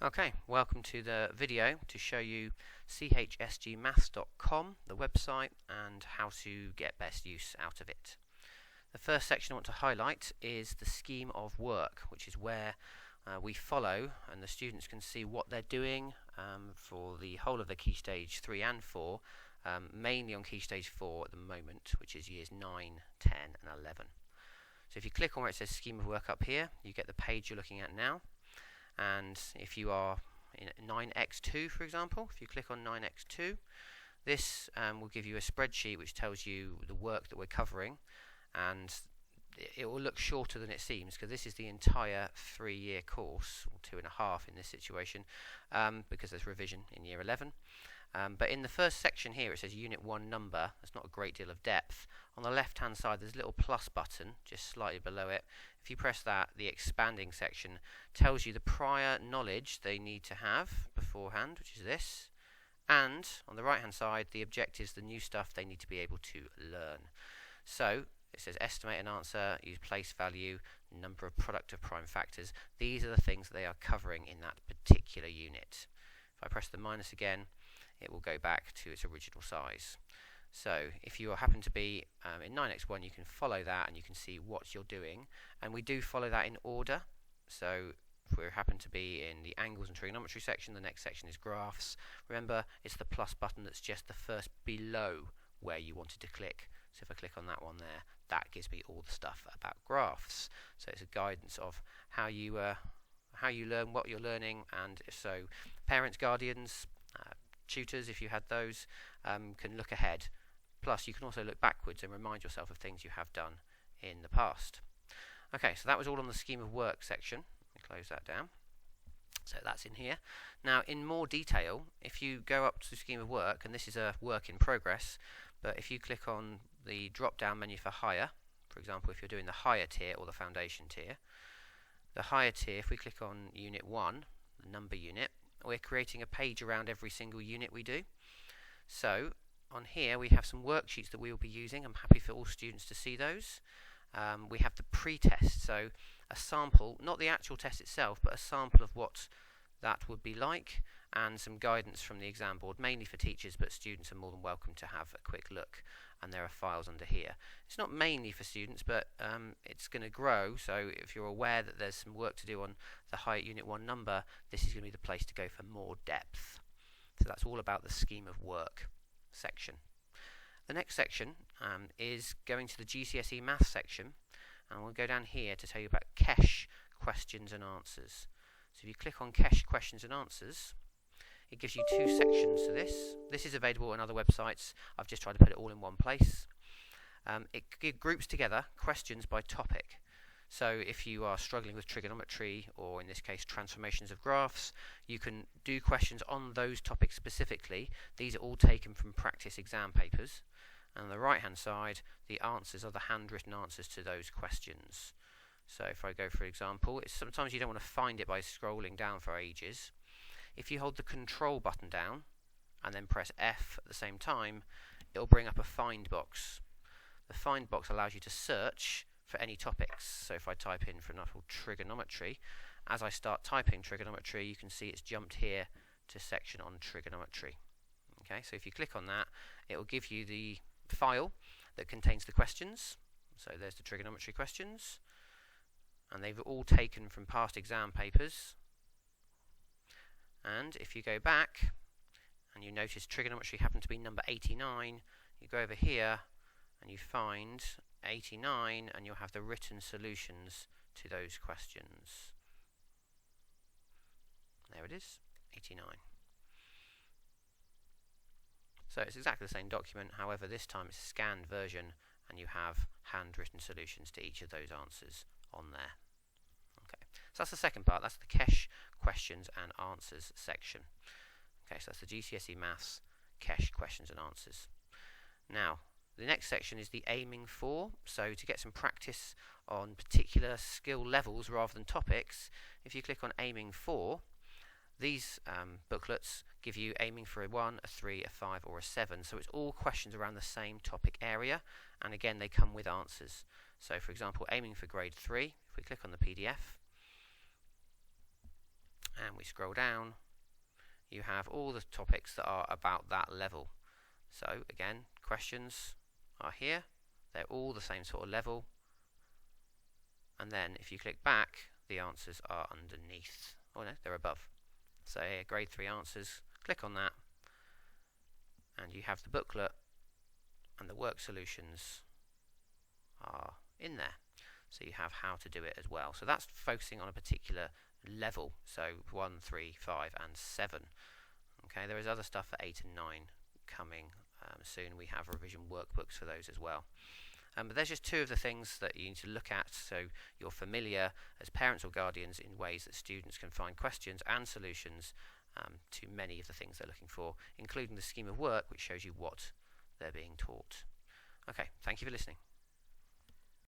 Okay, welcome to the video to show you CHSGMATHS.com, the website, and how to get best use out of it. The first section I want to highlight is the scheme of work, which is where we follow and the students can see what they're doing for the whole of the Key Stage 3 and 4, mainly on Key Stage 4 at the moment, which is years 9, 10 and 11. So if you click on where it says scheme of work up here, you get the page you're looking at now. And if you are in 9x2, for example, if you click on 9x2, this will give you a spreadsheet which tells you the work that we're covering, and it will look shorter than it seems because this is the entire 3-year course, or 2.5 in this situation, because there's revision in year 11. But in the first section here it says Unit 1 number. There's not a great deal of depth. On the left hand side there's a little plus button just slightly below it. If you press that, the expanding section tells you the prior knowledge they need to have beforehand, which is this, and on the right hand side the objectives, the new stuff they need to be able to learn. So it says estimate an answer, use place value, number of product of prime factors. These are the things that they are covering in that particular unit. If I press the minus again, it will go back to its original size. So if you happen to be in 9x1, you can follow that and you can see what you're doing, and we do follow that in order. So if we happen to be in the angles and trigonometry section, the next section is graphs. Remember, it's the plus button that's just the first below where you wanted to click. So if I click on that one there, that gives me all the stuff about graphs. So it's a guidance of how you learn, what you're learning, and if so, parents, guardians, tutors, if you had those, can look ahead. Plus you can also look backwards and remind yourself of things you have done in the past. Okay, so that was all on the scheme of work section. Let me close that down. So that's in here. Now in more detail, if you go up to the scheme of work, and this is a work in progress, but if you click on the drop down menu for higher, for example if you're doing the higher tier or the foundation tier, the higher tier, if we click on unit 1, the number unit, we're creating a page around every single unit we do. So on here we have some worksheets that we will be using. I'm happy for all students to see those. We have the pre-test, so a sample, not the actual test itself, but a sample of what that would be like, and some guidance from the exam board, mainly for teachers, but students are more than welcome to have a quick look, and there are files under here. It's not mainly for students, but it's going to grow, so if you're aware that there's some work to do on the higher Unit 1 number, this is going to be the place to go for more depth. So that's all about the scheme of work section. The next section is going to the GCSE Maths section, and we'll go down here to tell you about KESH questions and answers. So if you click on KESH questions and answers, it gives you 2 sections to this. This is available on other websites. I've just tried to put it all in one place. It groups together questions by topic. So if you are struggling with trigonometry, or in this case transformations of graphs, you can do questions on those topics specifically. These are all taken from practice exam papers. And on the right hand side, the answers are the handwritten answers to those questions. So if I go for example, sometimes you don't want to find it by scrolling down for ages. If you hold the control button down and then press F at the same time, it will bring up a find box. The find box allows you to search for any topics. So if I type in, for example, trigonometry, as I start typing trigonometry, you can see it's jumped here to section on trigonometry. Okay, so if you click on that, it will give you the file that contains the questions. So there's the trigonometry questions, and they've all taken from past exam papers. And if you go back and you notice trigonometry happened to be number 89, you go over here and you find 89 and you'll have the written solutions to those questions. There it is, 89. So it's exactly the same document, however this time it's a scanned version and you have handwritten solutions to each of those answers on there. Okay, so that's the second part, that's the KESH questions and answers section. Okay, so that's the GCSE Maths KESH questions and answers. Now, the next section is the aiming for. So to get some practice on particular skill levels rather than topics, if you click on aiming for, these booklets give you aiming for a 1, a 3, a 5 or a 7. So it's all questions around the same topic area, and again they come with answers. So for example, aiming for grade 3, if we click on the PDF, we scroll down, you have all the topics that are about that level. So again, questions are here, they're all the same sort of level, and then if you click back, the answers are underneath. Oh no, they're above. So here, grade 3 answers, click on that, and you have the booklet and the work solutions are in there. So you have how to do it as well. So that's focusing on a particular level, so 1, 3, 5 and 7. Okay, there is other stuff for 8 and 9 coming soon. We have revision workbooks for those as well. But there's just two of the things that you need to look at, so you're familiar as parents or guardians in ways that students can find questions and solutions to many of the things they're looking for, including the scheme of work, which shows you what they're being taught. Okay, thank you for listening.